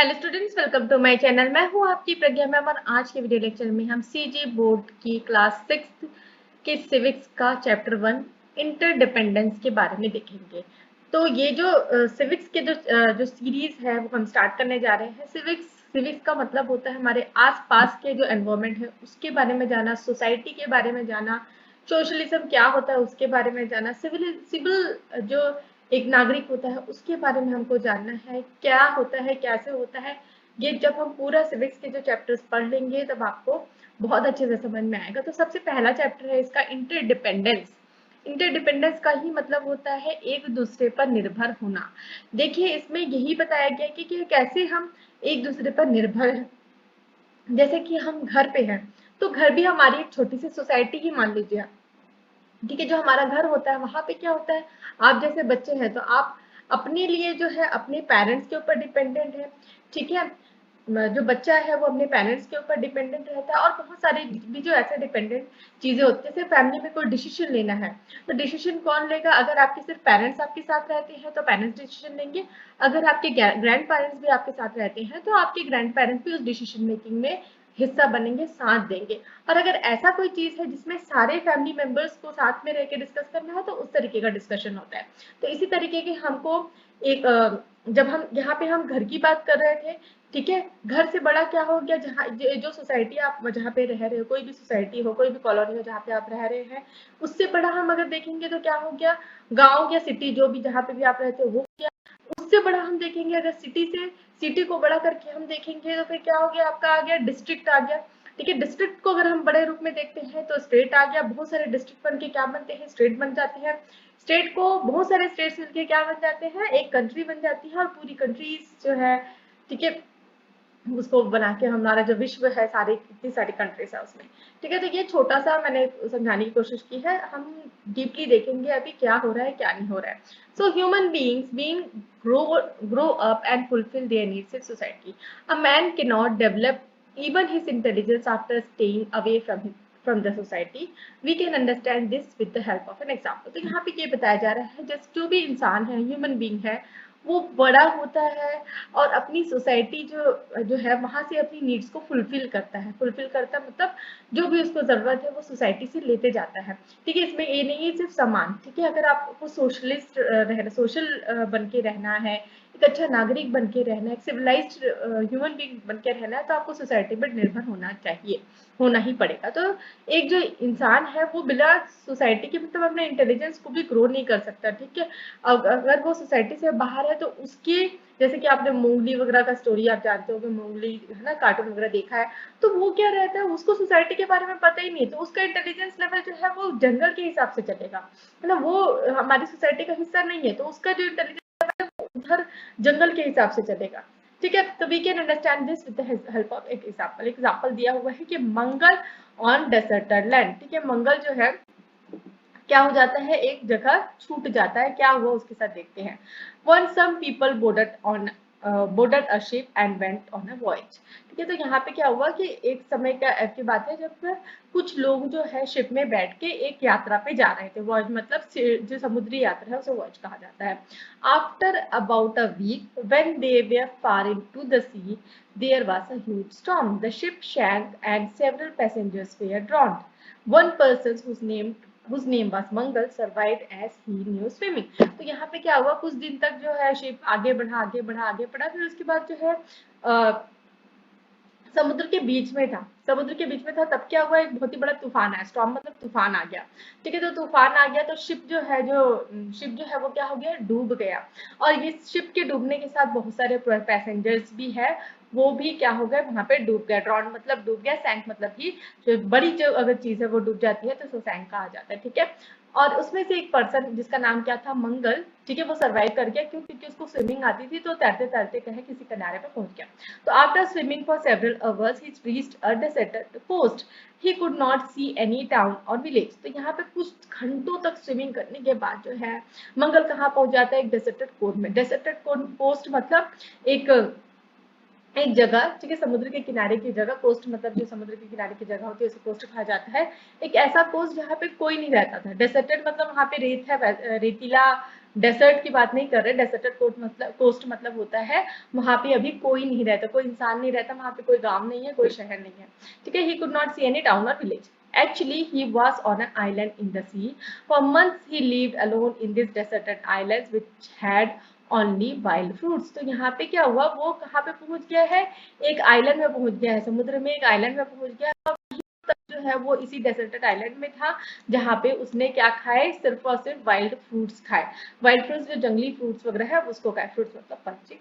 Hello students, welcome to my channel. मैं हूं आपकी प्रज्ञा मैम और आज के वीडियो लेक्चर में हम सीजी बोर्ड की क्लास 6 के सिविक्स का चैप्टर 1 इंटरडिपेंडेंस के बारे में देखेंगे। तो ये जो सिविक्स के जो सीरीज है वो हम स्टार्ट करने जा रहे हैं। सिविक्स का मतलब होता है हमारे आसपास के जो एनवायरनमेंट है उसके बारे में जाना, सोसाइटी के बारे में जाना, सोशलिज्म क्या होता है उसके बारे में जाना, सिविल जो एक नागरिक होता है उसके बारे में हमको जानना है, क्या होता है, कैसे होता है। ये जब हम पूरा सिविक्स के जो चैप्टर्स पढ़ लेंगे तब आपको बहुत अच्छे से समझ में आएगा। तो सबसे पहला चैप्टर है इसका इंटरडिपेंडेंस। इंटरडिपेंडेंस का ही मतलब होता है एक दूसरे पर निर्भर होना। देखिए इसमें यही बताया गया कि कैसे हम एक दूसरे पर निर्भर हैं। जैसे कि हम घर पे हैं तो घर भी हमारी एक छोटी सी सोसाइटी ही मान लीजिए। ठीक है, जो हमारा घर होता है वहां पे क्या होता है, आप जैसे बच्चे हैं तो आप अपने लिए जो है अपने पेरेंट्स के ऊपर डिपेंडेंट है। ठीक है, जो बच्चा है वो अपने पेरेंट्स के ऊपर डिपेंडेंट रहता है। और बहुत सारे भी जो ऐसे डिपेंडेंट चीजें होती है, जैसे फैमिली में कोई डिसीजन लेना है तो डिसीजन कौन लेगा? अगर आपके सिर्फ पेरेंट्स आपके साथ रहते हैं तो पेरेंट्स डिसीजन लेंगे। अगर आपके ग्रैंड पेरेंट्स भी आपके साथ रहते हैं तो आपके ग्रैंड पेरेंट्स भी उस डिसीजन मेकिंग में हिस्सा बनेंगे, साथ देंगे। और अगर ऐसा कोई चीज है जिसमें सारे फैमिली मेंबर्स को साथ में रह के डिस्कस करना है तो उस तरीके का डिस्कशन होता है। तो इसी तरीके के हमको एक जब हम यहाँ पे हम घर की बात कर रहे थे, ठीक है, घर से बड़ा क्या हो गया, जहाँ जो सोसाइटी आप जहाँ पे रह रहे हो, कोई भी सोसाइटी हो, कोई भी कॉलोनी हो जहाँ पे आप रह रहे हैं, उससे बड़ा हम अगर देखेंगे तो क्या हो गया, गांव या सिटी जो भी जहाँ पे भी आप रहते हो वो क्या, उससे बड़ा हम देखेंगे अगर सिटी को बड़ा करके हम देखेंगे तो फिर क्या हो गया, आपका आ गया डिस्ट्रिक्ट आ गया। ठीक है, डिस्ट्रिक्ट को अगर हम बड़े रूप में देखते हैं तो स्टेट आ गया। बहुत सारे डिस्ट्रिक्ट बन के क्या बनते हैं, स्टेट बन जाते हैं। स्टेट को बहुत सारे स्टेट्स मिलके क्या बन जाते हैं, एक कंट्री बन जाती है। और पूरी कंट्रीज जो है, ठीक है, उसको बना के हमारा जो विश्व है, सारे इतनी सारी कंट्रीज है उसमें। ठीक है, तो ये छोटा सा मैंने समझाने की कोशिश की है। हम डीपली देखेंगे अभी क्या हो रहा है क्या नहीं हो रहा है। So human beings being grow up and fulfill their needs in society. A man cannot develop even his intelligence after staying away from the society. We can understand this with the help of an example. तो यहाँ पे ये बताया जा रहा है जैसे जो भी इंसान है, ह्यूमन बीइंग है, वो बड़ा होता है और अपनी सोसाइटी जो जो है वहां से अपनी नीड्स को फुलफिल करता है। फुलफिल करता मतलब जो भी उसको जरूरत है वो सोसाइटी से लेते जाता है। ठीक है, इसमें ये नहीं है सिर्फ सामान। ठीक है, अगर आपको सोशलिस्ट रहना, सोशल बन के रहना है, एक अच्छा नागरिक बन के रहना है, एक सिविलाइज्ड ह्यूमन बीइंग बन के रहना है तो आपको सोसाइटी पर निर्भर होना चाहिए, होना ही पड़ेगा। तो एक जो इंसान है वो बिना सोसाइटी के मतलब अपने इंटेलिजेंस को भी ग्रो नहीं कर सकता। ठीक है, अगर वो सोसाइटी से बाहर है तो उसके, जैसे कि आपने मोंगली वगैरह का स्टोरी आप जानते हो कि मोंगली है ना, कार्टून वगैरह देखा है, तो वो क्या रहता है, उसको सोसाइटी के बारे में पता ही नहीं, तो उसका इंटेलिजेंस लेवल जो है वो जंगल के हिसाब से चलेगा, है ना। वो हमारी सोसाइटी का हिस्सा नहीं है तो उसका जो इंटेलिजेंस उधर जंगल के हिसाब से चलेगा। ठीक है, तो we can understand this with the help of एक एग्जाम्पल दिया हुआ है कि मंगल ऑन डेसर्टेड लैंड। ठीक है, मंगल जो है क्या हो जाता है, एक जगह छूट जाता है, क्या हुआ उसके साथ देखते हैं। One some people boarded a ship and went on a voyage. ठीक है, तो यहाँ पे क्या हुआ कि एक समय की बात है जब कुछ लोग जो है शिप में बैठ के एक यात्रा पे जा रहे थे। वॉयज मतलब जो समुद्री यात्रा है उसे वॉयज कहा जाता है। After about a week when they were far into the sea there was a huge storm, the ship sank and several passengers were drowned, one person whose name was Mangal survived as he knew swimming। तो यहाँ पे क्या हुआ, कुछ दिन तक जो है शिप आगे बढ़ा, फिर उसके बाद जो है समुद्र के बीच में था, तब क्या हुआ, एक बहुत ही बड़ा तूफान आया। स्टॉर्म मतलब तूफान आ गया। ठीक है, तो तूफान आ गया तो शिप जो है वो क्या हो गया, डूब गया। और ये शिप के डूबने के साथ बहुत सारे पैसेंजर्स भी है, वो भी क्या हो गए, वहां पे डूब गया। ड्रॉन मतलब डूब गया, सैंक मतलब कि जो बड़ी जो अगर चीज है वो डूब जाती है तो उसको सैंक कहा जाता है। ठीक है, और उसमें से एक पर्सन जिसका नाम क्या था, मंगल, ठीक है, वो सर्वाइव कर गया। क्यों? क्योंकि उसको स्विमिंग आती थी, तो तैरते तैरते कहे किसी किनारे पे पहुंच गया। तो after swimming for several hours he reached a deserted coast, he could not see any town और विलेज। तो यहाँ पे कुछ घंटों तक स्विमिंग करने के बाद जो है मंगल कहाँ पहुंच जाता है, एक डेजर्टेड कोस्ट में। डेजर्टेड कोस्ट मतलब एक एक जगह, ठीक है, समुद्र के किनारे की जगह। कोस्ट मतलब जो समुद्र के किनारे की जगह होती है उसे कोस्ट कहा जाता है। एक ऐसा कोस्ट जहाँ पे कोई नहीं रहता था। डेसर्टेड मतलब वहां पे रेत है, रेतीला डेसर्ट की बात नहीं कर रहे। डेसर्टेड कोस्ट मतलब होता है वहां पे अभी कोई नहीं रहता, कोई इंसान नहीं रहता वहां पे, कोई गांव नहीं है, कोई शहर नहीं है, ठीक है। ही could not see any town और village. Actually, he was on an island in the sea. For months, he lived alone in this deserted islands, which had only wild fruits. तो यहाँ पे क्या हुआ, वो कहाँ पे पहुंच गया है, एक आइलैंड में पहुंच गया है, समुद्र में एक आइलैंड में पहुंच गया है। जो है वो इसी डेजर्टेड आइलैंड में था, जहाँ पे उसने क्या खाए, सिर्फ और सिर्फ वाइल्ड फ्रूट्स खाए। वाइल्ड फ्रूट्स जो जंगली फ्रूट्स वगैरह है उसको खाए, फ्रूट्स मतलब पंछी।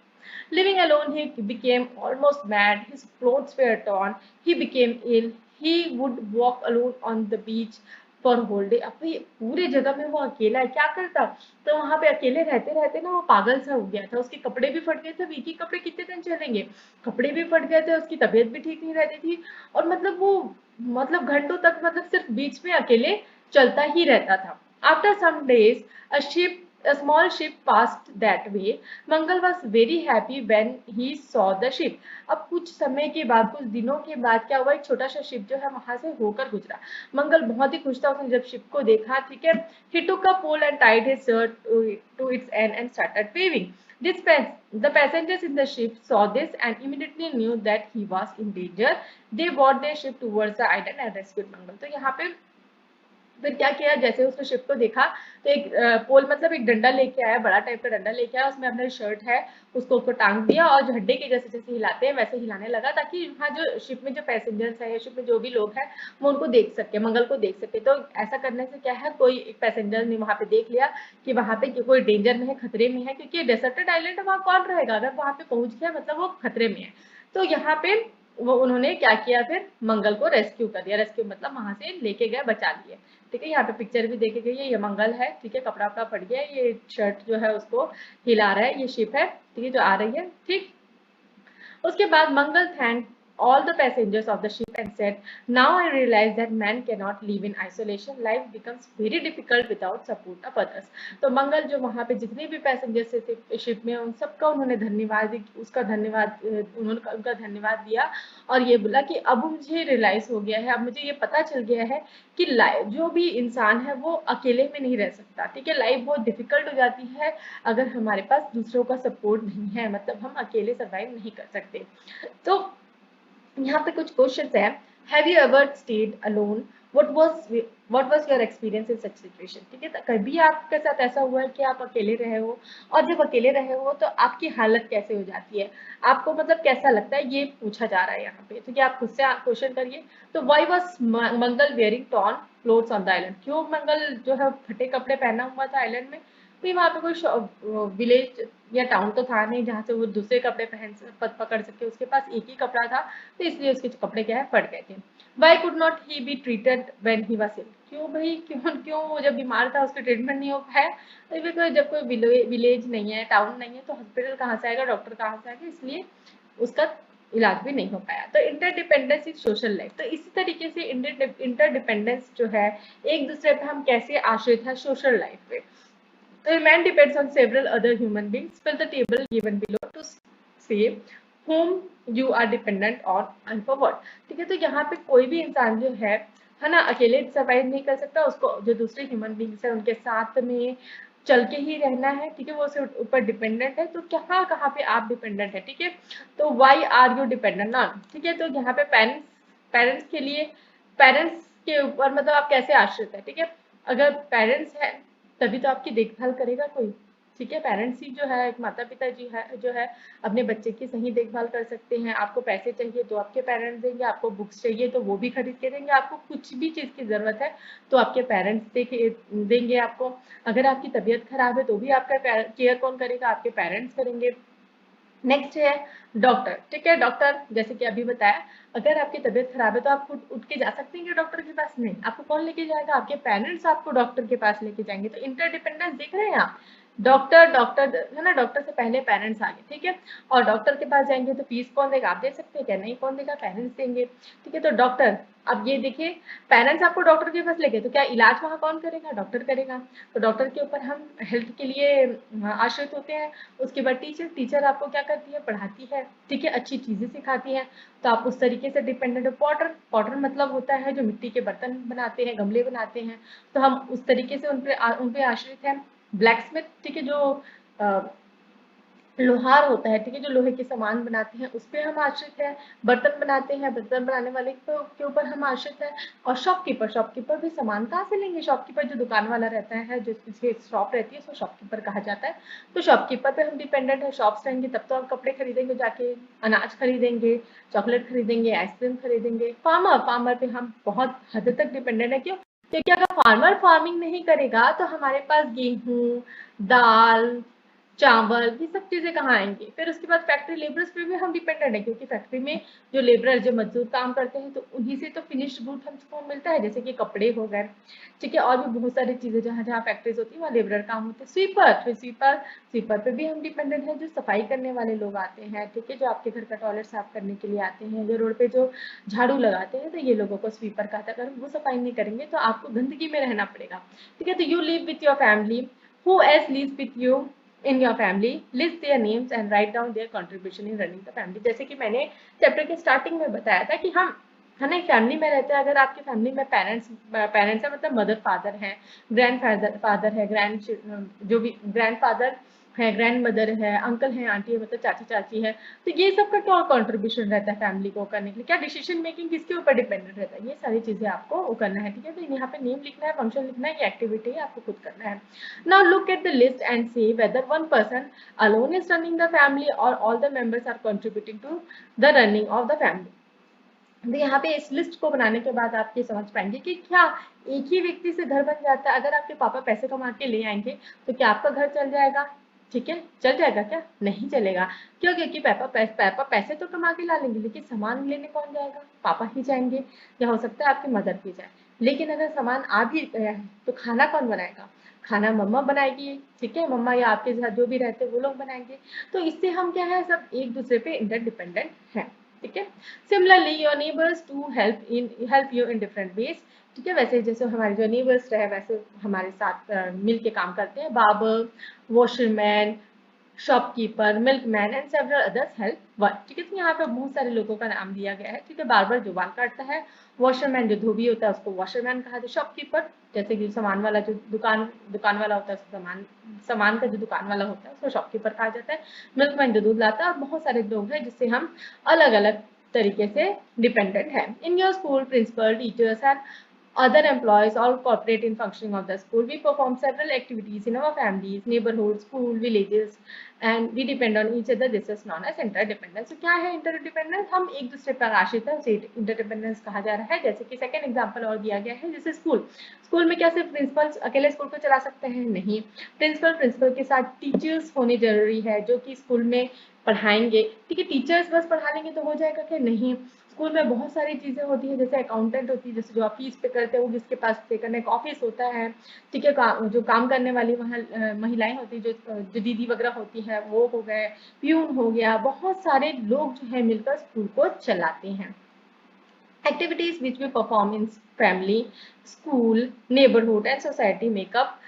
Living alone, he became almost mad. His clothes were torn. He became ill. He would walk alone on the beach for whole day. अब ये पूरे जगह में वो अकेला है, क्या करता, तो वहां पे अकेले रहते रहते ना वो पागल सा हो गया था। उसके कपड़े भी फट गए थे, एक ही कपड़े कितने दिन चलेंगे, कपड़े भी फट गए थे, उसकी तबीयत भी ठीक नहीं रहती थी। और मतलब वो मतलब घंटों तक मतलब सिर्फ बीच में अकेले चलता ही रहता था। After some days a small ship passed that way. Mangal was very happy when he saw the ship. अब कुछ समय के बाद, कुछ दिनों के बाद क्या हुआ, एक छोटा सा शिप जो है वहां से होकर गुजरा। मंगल बहुत ही खुश था उसने जब शिप को देखा, ठीक है। He took a pole and tied his shirt to its end and started waving. The passengers in the ship saw this and immediately knew that he was in danger. They brought their ship towards the island and rescued Mangal. तो यहाँ पे फिर क्या किया, जैसे उसने ship को देखा तो एक पोल मतलब एक डंडा लेके आया, बड़ा टाइप का डंडा लेके आया, उसमें अपना शर्ट है उसको टांग दिया और झंडे के जैसे जैसे हिलाते हैं वैसे हिलाने लगा, ताकि वहाँ जो शिप में जो पैसेंजर्स है या शिप में जो भी लोग हैं वो उनको देख सके, मंगल को देख सके। तो ऐसा करने से क्या है, कोई एक पैसेंजर ने वहां पे देख लिया कि वहां पे कोई डेंजर में है, खतरे में है, क्योंकि डेसर्टेड आइलैंड है, वहां कौन रहेगा, अगर वहां पे पहुंच गया मतलब वो खतरे में है। तो यहाँ पे वो उन्होंने क्या किया, फिर मंगल को रेस्क्यू कर दिया। रेस्क्यू मतलब वहां से लेके गए, बचा लिए, ठीक है। यहाँ पे पिक्चर भी देखी गई है, ये मंगल है, ठीक है, कपड़ा वपड़ा फट गया है, ये शर्ट जो है उसको हिला रहा है, ये शिप है, ठीक है, जो आ रही है, ठीक। उसके बाद मंगल thank all the passengers of the ship and said, now I realize that man cannot live in isolation. Life becomes very difficult without support of others. तो मंगल जो वहाँ पे जितने भी पैसेंजर्स थे शिप में उन सबका उन्होंने धन्यवाद, उसका धन्यवाद, उन्होंने उनका धन्यवाद दिया और ये बोला कि अब मुझे रियलाइज हो गया है, अब मुझे ये पता चल गया है कि लाइफ जो भी इंसान है वो अकेले में नहीं रह सकता, ठीक है। लाइफ बहुत डिफिकल्ट हो जाती है अगर हमारे पास दूसरों का सपोर्ट नहीं है, मतलब हम अकेले सर्वाइव नहीं कर सकते। तो यहाँ पे कुछ क्वेश्चंस है। Have you ever stayed alone, what was your experience in such situation, ठीक है। तो कभी आपके साथ ऐसा हुआ है कि आप अकेले रहे हो, और जब अकेले रहे हो तो आपकी हालत कैसे हो जाती है, आपको मतलब कैसा लगता है, ये पूछा जा रहा है यहाँ पे। तो क्या आप खुद से क्वेश्चन करिए। तो why was Mangal wearing torn clothes on the island, क्यों मंगल जो है फटे कपड़े पहना हुआ था आइलैंड में। तो वहाँ पे कोई विलेज या टाउन तो था नहीं जहाँ से वो दूसरे कपड़े पकड़ सके, उसके पास एक ही कपड़ा था, तो इसलिए उसके कपड़े क्या है फट गए थे। Why could not he be treated when he was ill, क्यों भाई, क्यों क्यों वो जब बीमार था उसका ट्रीटमेंट नहीं हो पाया। तो बिकॉज जब कोई विलेज नहीं है, टाउन नहीं है, तो हॉस्पिटल कहाँ से आएगा, डॉक्टर कहाँ से आएगा, इसलिए उसका इलाज भी नहीं हो पाया। तो इंटरडिपेंडेंस इज सोशल लाइफ। तो इसी तरीके से इंटरडिपेंडेंस जो है, एक दूसरे पे हम कैसे आश्रित है सोशल लाइफ पे। तो man depends on several other human beings. Fill the table given below to say whom you are dependent on and for what. ठीक है, तो यहाँ पे कोई भी इंसान जो है ना, अकेले सर्वाइव नहीं कर सकता, उसको जो दूसरे ह्यूमन बींग्स है उनके साथ में चल के ही रहना है, ठीक है। वो उसके ऊपर डिपेंडेंट है, तो कहाँ कहाँ पे आप डिपेंडेंट है, ठीक है। तो why are you dependent on, ठीक है। तो यहाँ पे पेरेंट्स के लिए, पेरेंट्स के ऊपर मतलब आप कैसे आश्रित है, ठीक है। अगर पेरेंट्स है तभी तो आपकी देखभाल करेगा कोई, ठीक है। पेरेंट्स ही जो है, एक माता पिता जी है जो है अपने बच्चे की सही देखभाल कर सकते हैं। आपको पैसे चाहिए तो आपके पेरेंट्स देंगे, आपको बुक्स चाहिए तो वो भी खरीद के देंगे, आपको कुछ भी चीज़ की ज़रूरत है तो आपके पेरेंट्स देंगे आपको। अगर आपकी तबीयत खराब है तो भी आपका केयर कौन करेगा, आपके पेरेंट्स करेंगे। नेक्स्ट है डॉक्टर, ठीक है। डॉक्टर जैसे कि अभी बताया, अगर आपकी तबीयत खराब है तो आप खुद उठ के जा सकते हैं डॉक्टर के पास, नहीं, आपको कौन लेके जाएगा, आपके पेरेंट्स आपको डॉक्टर के पास लेके जाएंगे। तो इंटरडिपेंडेंस देख रहे हैं आप, डॉक्टर डॉक्टर है ना, डॉक्टर से पहले पेरेंट्स आगे, ठीक है। और डॉक्टर के पास जाएंगे तो फीस कौन देगा, आप दे सकते हैं क्या, नहीं, कौन देगा, पेरेंट्स देंगे, ठीक है। तो डॉक्टर, अब ये देखिए, पेरेंट्स आपको डॉक्टर के पास लेके, तो क्या इलाज वहाँ कौन करेगा, डॉक्टर करेगा। तो डॉक्टर के ऊपर हम हेल्थ के लिए आश्रित होते हैं। उसके बाद टीचर आपको क्या करती है, पढ़ाती है, ठीक है, अच्छी चीजें सिखाती है, तो आप उस तरीके से डिपेंडेंट हो। पॉटर मतलब होता है जो मिट्टी के बर्तन बनाते हैं, गमले बनाते हैं, तो हम उस तरीके से उन पे आश्रित हैं। ब्लैकस्मिथ, ठीक है, जो लोहार होता है, ठीक है, जो लोहे के सामान बनाते हैं उस पे हम आश्रित है। बर्तन बनाते हैं, बर्तन बनाने वाले के ऊपर हम आश्रित है। और शॉपकीपर, शॉपकीपर भी सामान कहाँ से लेंगे? शॉपकीपर जो दुकान वाला रहता है, जो जिसकी शॉप रहती है, उसको शॉपकीपर कहा जाता है। तो शॉपकीपर पे हम डिपेंडेंट है। शॉप्स रहेंगे तब तो हम कपड़े खरीदेंगे, जाके अनाज खरीदेंगे, चॉकलेट खरीदेंगे, आइसक्रीम खरीदेंगे। फार्मर, फार्मर पे हम बहुत हद तक डिपेंडेंट है। क्यों? क्योंकि अगर फार्मर फार्मिंग नहीं करेगा तो हमारे पास गेहूं, दाल, चावल, ये सब चीजें कहाँ आएंगी? फिर उसके बाद फैक्ट्री लेबर्स पे भी हम डिपेंडेंट है, क्योंकि फैक्ट्री में जो लेबर, जो मजदूर काम करते हैं, तो उन्हीं से तो फिनिश्ड गुड हमको मिलता है, जैसे कि कपड़े हो गए, ठीक है, और भी बहुत सारी चीजें जहाँ जहाँ फैक्ट्रीज होती है वहाँ लेबर काम होते हैं। स्वीपर, फिर स्वीपर, स्वीपर पे भी हम डिपेंडेंट है। जो सफाई करने वाले लोग आते हैं, ठीक है, जो आपके घर का टॉयलेट साफ करने के लिए आते हैं, जो रोड पे जो झाड़ू लगाते हैं, तो ये लोगों को स्वीपर कहता है। अगर वो सफाई नहीं करेंगे तो आपको गंदगी में रहना पड़ेगा, ठीक है। तो you live with your family, who else lives with you in your family, list their names and write down their contribution in running the family। जैसे कि मैंने चैप्टर के स्टार्टिंग में बताया था कि हम है ना एक फैमिली में रहते हैं। अगर आपकी फैमिली में पेरेंट्स है, मतलब मदर फादर है, ग्रैंड फादर फादर है, जो भी ग्रैंड फादर है, ग्रैंड मदर है, अंकल है, आंटी है, मतलब चाची चाची है, तो ये सब का क्या कंट्रीब्यूशन रहता है फैमिली को करने के लिए? क्या डिसीजन मेकिंग किसके ऊपर डिपेंडेंट रहता है? ये सारी चीजें आपको वो करना है, ठीक है। तो यहाँ पे नेम लिखना है, फंक्शन लिखना है, ये एक्टिविटी है, आपको खुद करना है। Now look at the list and see whether one person alone is running the family or all the members are contributing to the running of the family। तो यहाँ पे इस लिस्ट को बनाने के बाद आप ये समझ पाएंगे कि क्या एक ही व्यक्ति से घर बन जाता है? अगर आपके पापा पैसे कमा के ले आएंगे तो क्या आपका घर चल जाएगा? ठीक है, चल जाएगा क्या? नहीं चलेगा। क्यों? क्योंकि पापा पैसे तो कमा के ला लेंगे, लेकिन सामान लेने कौन जाएगा? पापा ही जाएंगे, या हो सकता है आपकी मदर भी जाए। लेकिन अगर सामान आ भी गया है तो खाना कौन बनाएगा? खाना मम्मा बनाएगी, ठीक है, मम्मा या आपके साथ जो भी रहते हैं वो लोग बनाएंगे। तो इससे हम क्या है, सब एक दूसरे पे इंटरडिपेंडेंट हैं, ठीक है। Similarly your neighbours to help you in different ways, ठीक है। वैसे जैसे हमारे जो नेबर्स रहे वैसे हमारे साथ मिल के काम करते हैं। Barber, washerman, shopkeeper, milkman and several others help work, ठीक है। तो यहाँ पे बहुत सारे लोगों का नाम दिया गया है, ठीक है। बार्बर जो बाल काटता है, वॉशरमैन जो धोबी होता है उसको वॉशरमैन कहा जाता है, शॉपकीपर जैसे कि सामान वाला जो दुकान वाला होता है, उसको सामान का जो दुकान वाला होता है उसको शॉपकीपर कहा जाता है। मिल्कमैन जो दूध लाता है। और बहुत सारे लोग हैं जिससे हम अलग अलग तरीके से डिपेंडेंट है। In your school principal, teachers and other employees all cooperate in functioning of the school. We perform several activities in our families, neighborhoods, school, villages, and we depend on each other. This is known as interdependence। तो क्या है interdependence? हम एक दूसरे पर आश्रित है, उसे interdependence कहा जा रहा है। जैसे कि सेकंड एग्जांपल और दिया गया है, जैसे स्कूल में क्या सिर्फ प्रिंसिपल अकेले स्कूल को चला सकते हैं? नहीं, प्रिंसिपल के साथ टीचर्स होने जरूरी है जो कि स्कूल में पढ़ाएंगे, ठीक है। टीचर्स बस पढ़ा लेंगे तो हो जाएगा क्या? नहीं, स्कूल में बहुत सारी चीजें होती है, जैसे अकाउंटेंट होती है, जैसे जो आप फीस पे करते हैं वो जिसके पास पे करने का ऑफिस होता है, ठीक है। जो काम करने वाली वहाँ महिलाएं होती है, जो दीदी वगैरह होती है, वो हो गए, प्यून हो गया, बहुत सारे लोग जो है मिलकर स्कूल को चलाते हैं। Activities which we perform in family, school, neighborhood and society make up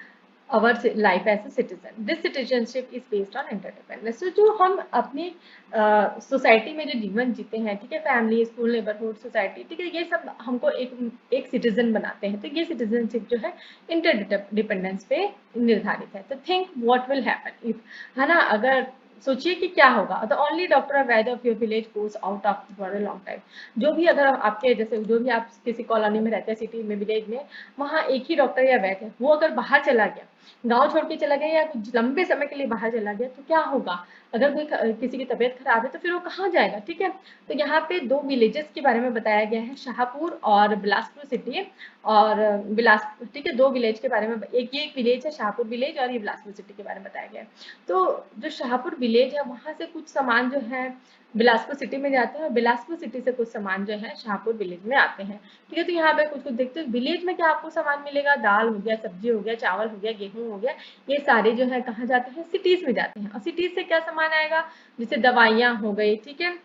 our life as a citizen. This citizenship is based on interdependence। तो जो हम अपनी सोसाइटी में जो जीवन जीते हैं, ठीक है, फैमिली, स्कूल, नेबरहुड, सोसाइटी, ठीक है, ये सब हमको एक सिटीजन बनाते हैं। तो ये सिटीजनशिप जो है इंटरडिपेंडेंस पे निर्धारित है। तो think what will happen if, है ना, अगर सोचिए कि क्या होगा। द ओनली डॉक्टर और वैद्य of your village goes out of for a long time. जो भी अगर आपके जैसे जो भी आप किसी कॉलोनी में रहते हैं, सिटी में, विलेज में, वहाँ एक ही डॉक्टर या वैद्य है, वो अगर बाहर चला गया, गांव छोड़ के चला गया या कुछ लंबे समय के लिए बाहर चला गया, तो क्या होगा? अगर कोई किसी की तबीयत खराब है तो फिर वो कहाँ जाएगा? ठीक है। तो यहाँ पे दो विलेजेस के बारे में बताया गया है, शाहपुर और बिलासपुर सिटी। और बिलासपुर, ठीक है, दो विलेज के बारे में, एक विलेज है शाहपुर विलेज और ये बिलासपुर सिटी के बारे में बताया गया है। तो जो शाहपुर विलेज है वहां से कुछ सामान जो है बिलासपुर सिटी में जाते हैं, और बिलासपुर सिटी से कुछ सामान जो है शाहपुर विलेज में आते हैं, ठीक है। तो यहाँ पे कुछ कुछ देखते हैं, विलेज में क्या आपको सामान मिलेगा? दाल हो गया, सब्जी हो गया, चावल हो गया, गेहूं हो गया, ये सारे जो है कहाँ जाते हैं? सिटीज में जाते हैं। और सिटीज से क्या सामान आएगा? जैसे दवाइयाँ हो गई, ठीक है,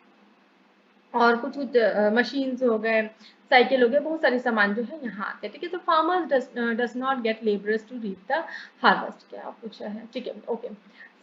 और कुछ कुछ मशीन्स हो गए, साइकिल हो गया, बहुत सारे सामान जो है यहाँ आते हैं, ठीक है। तो farmers does not get labourers to reap the harvest, क्या पूछा है, ठीक है, ओके।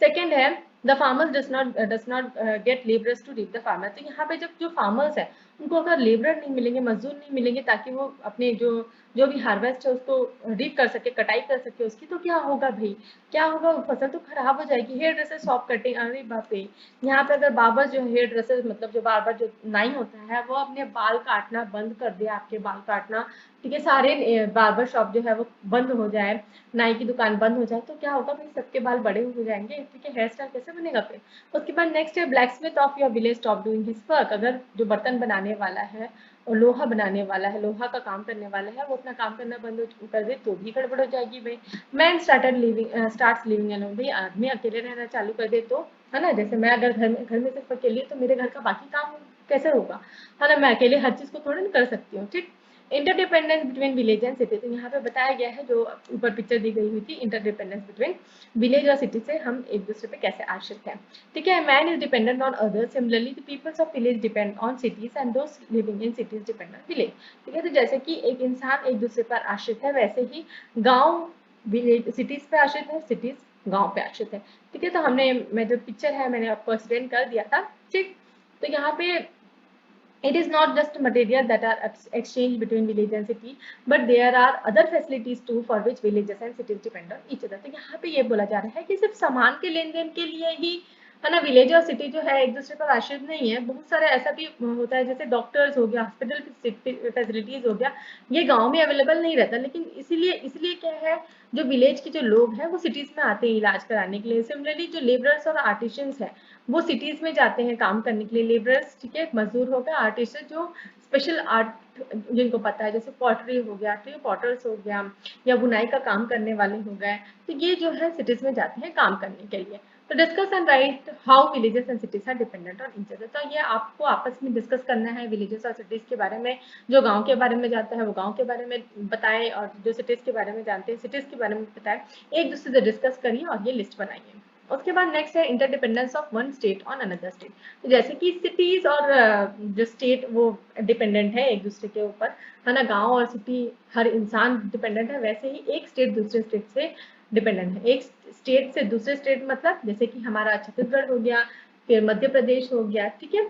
सेकंड है the farmers does not get labourers to reap the farmer. तो यहाँ पे जब जो फार्मर्स है उनको अगर लेबर नहीं मिलेंगे, मजदूर नहीं मिलेंगे ताकि वो अपने जो भी हार्वेस्ट है उसको रीप कर सके, कटाई कर सके उसकी, तो क्या होगा भाई, क्या होगा, फसल तो खराब हो जाएगी। हेयर ड्रेसर शॉप कटिंग, अरे बाप रे, यहाँ पे अगर बार्बर जो हेयर ड्रेसर मतलब जो बार्बर जो नाई होता है वो अपने बाल काटना बंद कर दे, आपके बाल काटना, ठीक है, सारे बार्बर शॉप जो है वो बंद हो जाए, नाई की दुकान बंद हो जाए, तो क्या होगा भाई, सबके बाल बड़े हो जाएंगे, ठीक है, हेयर स्टाइल कैसे बनेगा फिर। उसके बाद नेक्स्ट है black Smith of your village stop doing his work. अगर जो बर्तन बनाने वाला है और लोहा बनाने वाला है, लोहा का काम करने वाला है, वो अपना काम करना बंद कर दे तो भी गड़बड़ हो जाएगी भाई। मैन स्टार्ट्स लिविंग अलोन, भाई आदमी अकेले रहना चालू कर दे तो, है ना, जैसे मैं अगर घर में सिर्फ अकेली तो मेरे घर का बाकी काम कैसे होगा, है ना, मैं अकेले हर चीज को थोड़ी ना कर सकती हूँ, ठीक। Interdependence between village and city, तो यहाँ पे बताया गया है, जो ऊपर पिक्चर दी गई हुई थी, इंटरडिपेंडेंस बिटवीन विलेज और सिटी से हम एक दूसरे पे कैसे आश्रित हैं, ठीक है। Man is dependent on others, similarly the peoples of village depend on cities and those living in cities depend on village, ठीक है। तो जैसे कि एक इंसान एक दूसरे पर आश्रित है, वैसे ही गाँव विलेज सिटीज पे आश्रित है, सिटीज गाँव पे आश्रित है, ठीक है। तो हमने, मैं जो पिक्चर है मैंने आपको एक्सप्लेन कर दिया था, ठीक। तो यहाँ पे it is not just material that are exchanged between village and city, but there are other facilities too for which villages and cities depend on each other। तो यहाँ पे ये बोला जा रहा है कि सिर्फ सामान के लेन देन के लिए ही, है ना, विलेज और सिटी जो है एक दूसरे पर आश्रित नहीं है, बहुत सारा ऐसा भी होता है, जैसे डॉक्टर्स हो गया, हॉस्पिटल फैसिलिटीज हो गया, ये गांव में अवेलेबल नहीं रहता, लेकिन इसीलिए इसलिए क्या है, जो विलेज के जो लोग हैं वो सिटीज में आते हैं इलाज कराने के लिए। सिमिलरली जो लेबरर्स और आर्टिशियंस है वो सिटीज में जाते हैं काम करने के लिए, लेबरर्स, ठीक है, मजदूर हो गया, आर्टिस्ट जो स्पेशल आर्ट जिनको पता है, जैसे पॉटरी हो गया, ठीक है, पॉटर्स हो गया, या बुनाई का काम करने वाले हो गए, तो ये जो है सिटीज में जाते हैं काम करने के लिए। तो discuss and write how villages and cities are dependent on each other, तो ये आपको आपस में डिस्कस करना है विलेजेस और सिटीज के बारे में। जो गांव के बारे में जानता है वो गांव के बारे में बताए, और जो सिटीज के बारे में जानते हैं सिटीज के बारे में बताए, एक दूसरे से डिस्कस करिए और ये लिस्ट बनाइए। उसके बाद नेक्स्ट है interdependence of one state on another state. तो जैसे कि सिटीज और जो स्टेट वो डिपेंडेंट है एक दूसरे के ऊपर, है ना, गांव और सिटी हर इंसान डिपेंडेंट है, वैसे ही एक स्टेट दूसरे स्टेट से डिपेंडेंट है। एक स्टेट से दूसरे स्टेट मतलब जैसे कि हमारा छत्तीसगढ़ हो गया, फिर मध्य प्रदेश हो गया, ठीक है,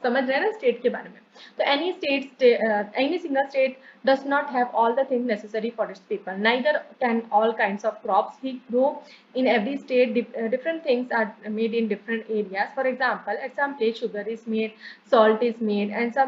समझ रहे हैं ना स्टेट के बारे में। तो any single state does not have all the things necessary for its people, neither can all kinds of crops he grow in every state. Different things are made in different areas. For example, at some place sugar is made, salt is made, and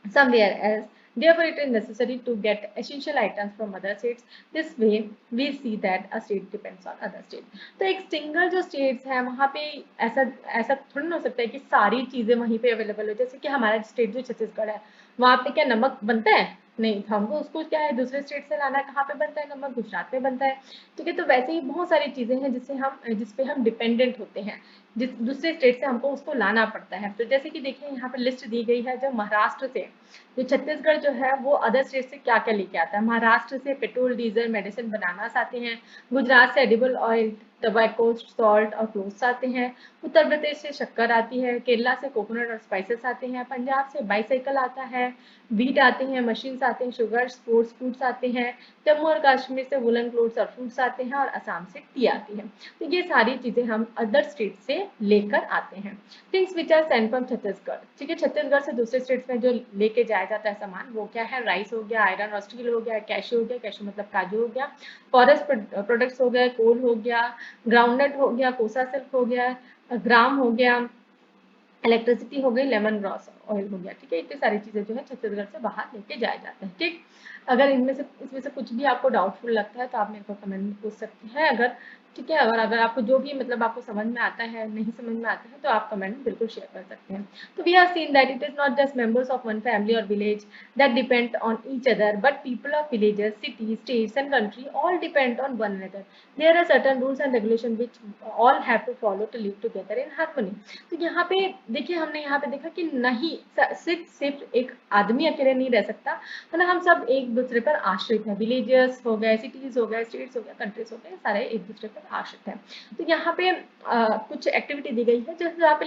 somewhere else. Therefore, it is necessary to get essential items from other states. This way, we see that a state depends on other state. तो एक single जो states है वहाँ पे ऐसा ऐसा थोड़ी ना हो सकता है कि सारी चीजें वहीं पे अवेलेबल हो। जैसे कि हमारा स्टेट जो छत्तीसगढ़ है, वहाँ पे क्या नमक बनता है? नहीं, हमको उसको क्या है दूसरे स्टेट से लाना है। कहाँ पे बनता है नमक? गुजरात में बनता है, ठीक है। तो वैसे ही बहुत सारी चीजें हैं जिसपे हम डिपेंडेंट होते हैं, जिस दूसरे स्टेट से हमको उसको लाना पड़ता है। तो जैसे कि देखिए यहाँ पे लिस्ट दी गई है, जो महाराष्ट्र से, जो छत्तीसगढ़ जो है वो अदर स्टेट से क्या क्या लेके आता है। महाराष्ट्र से पेट्रोल, डीजल, मेडिसिन, बनानास आते हैं। गुजरात से एडिबल ऑयल, टोबैको, सॉल्ट और क्लोथ्स आते हैं। उत्तर प्रदेश से शक्कर आती है। केरला से कोकोनट और स्पाइसेस आते हैं। पंजाब से बाईसाइकिल आता है, व्हीट आते हैं, मशीन्स आते हैं, शुगर, स्पोर्ट्स फूड्स आते हैं। जम्मू और कश्मीर से वुलन क्लोथ्स और फ्रूट्स आते हैं, और असम से टी आती है। तो ये सारी चीजें हम अदर स्टेट से लेकर आते हैं। Things which are sent from Chhattisgarh, ठीक है, छत्तीसगढ़ से दूसरे स्टेट्स में जो लेके जाया जाता है सामान, वो क्या है? राइस हो गया, आयरन और स्टील हो गया, कैशू हो गया, कैशू मतलब काजू हो गया, फॉरेस्ट प्रोडक्ट्स हो गए, कोल हो गया, ग्राउंडनट हो गया, कोसा सिल्क हो गया, ग्राम हो गया, इलेक्ट्रिसिटी हो गई, लेमन ग्रास ऑयल हो गया, ठीक है। इतनी सारी चीजें जो है छत्तीसगढ़ से बाहर लेके जाए जाते हैं, ठीक। अगर इसमें से कुछ भी आपको डाउटफुल लगता है तो आप मेरे को कमेंट में पूछ सकते हैं, अगर ठीक है। अगर आपको जो भी मतलब आपको समझ में आता है, नहीं समझ में आता है, तो आप कमेंट में बिल्कुल शेयर कर सकते हैं। तो we have seen that it is not just members of one family और village that depend on each other, but people of villages, cities, states and country all depend on one another. There are certain rules and regulations which all have to follow to live together in harmony. तो यहाँ पे देखिए, हमने यहाँ पे देखा कि नहीं, सिर्फ एक आदमी अकेले नहीं रह सकता, है ना, हम सब एक दूसरे पर आश्रित हैं। विलेजेस हो गए, सिटीज हो गए, स्टेट्स हो गए, कंट्रीज हो गए, सारे एक दूसरे पर आश्रित हैं। तो यहाँ पे कुछ एक्टिविटी दी गई है, जैसे यहाँ पे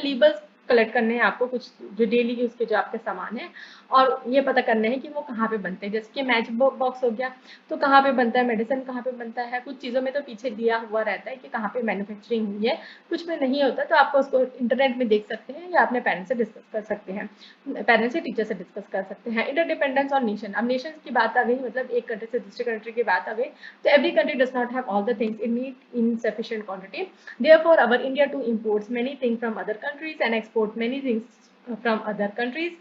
कलेक्ट करने हैं आपको, कुछ जो डेली यूज के जो आपके सामान है, और ये पता करना है कि वो कहाँ पे बनते हैं। जैसे कि मैच बॉक्स हो गया, तो कहाँ पे बनता है, मेडिसिन कहाँ पे बनता है, कुछ चीज़ों में तो पीछे दिया हुआ रहता है कि कहाँ पे मैन्युफैक्चरिंग हुई है, कुछ में नहीं होता, तो आपको उसको इंटरनेट में देख सकते हैं या अपने पेरेंट्स से डिस्कस कर सकते हैं, पेरेंट्स से टीचर से डिस्कस कर सकते हैं। इंटरडिपेंडेंस और नेशन, अब नेशन की बात आ गई, मतलब एक कंट्री से दूसरे कंट्री की बात आ गई, तो every country does not have all the things it need in sufficient quantity. Therefore, our India too imports many things from other countries and export many things from other countries.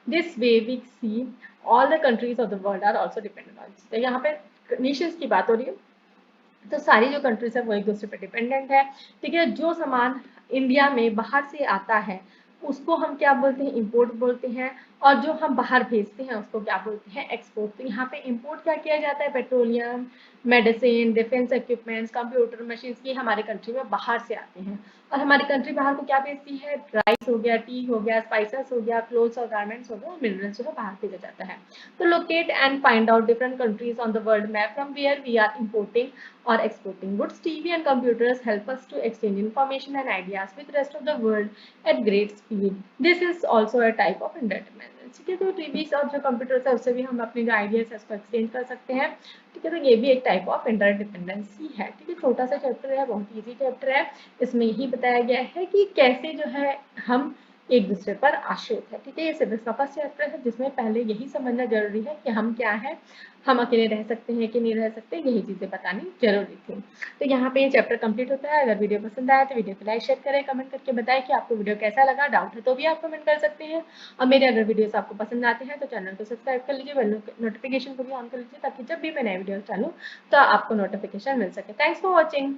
This way we see all the countries of the world are also dependent on us. तो यहाँ पे nations की बात हो रही है, तो सारी जो कंट्रीज है वो एक दूसरे पे डिपेंडेंट है। ठीक है, जो सामान इंडिया में बाहर से आता है उसको हम क्या बोलते हैं, इंपोर्ट बोलते हैं, और जो हम बाहर भेजते हैं उसको क्या बोलते हैं, एक्सपोर्ट। तो यहाँ पे इंपोर्ट क्या किया जाता है, petroleum, medicine, defence equipments, computer machines, ये हमारे कंट्री में बाहर से आते हैं, और हमारी कंट्री बाहर को क्या भेजती है, राइस हो गया, टी हो गया, स्पाइसेस हो गया, क्लोथ्स और गारमेंट्स हो गया, और मिनरल्स जो है बाहर भेजा जाता है। तो locate and find out different countries on the world map from where we are importing or exporting goods. TV and computers help us to exchange information and ideas with the rest of the world at great speed. This is also a type of interdependence. ठीक है, तो TV और जो computers है उससे भी हम अपने जो आइडियाज है उसको एक्सचेंज कर सकते हैं। ठीक है, तो ये भी एक टाइप ऑफ इंटरडिपेंडेंस ही है। ठीक है, छोटा सा चैप्टर है, बहुत ईजी चैप्टर है। इसमें यही बताया गया है कि कैसे जो है हम एक दूसरे पर आश्रित है। ठीक है, ये सिविक्स का फर्स्ट चैप्टर है जिसमें पहले यही समझना जरूरी है कि हम क्या है, हम अकेले रह सकते हैं कि नहीं रह सकते, यही चीजें बतानी जरूरी थी। तो यहाँ पे ये चैप्टर कंप्लीट होता है। अगर वीडियो पसंद आया तो वीडियो को लाइक शेयर करें, कमेंट करके बताएं कि आपको वीडियो कैसा लगा। डाउट है तो भी आप कमेंट कर सकते हैं, और मेरे अगर वीडियोस आपको पसंद आते हैं तो चैनल को सब्सक्राइब कर लीजिए, बेल नोटिफिकेशन को भी ऑन कर लीजिए, ताकि जब भी मैं नए वीडियो डालूँ तो आपको नोटिफिकेशन मिल सके। Thanks for watching.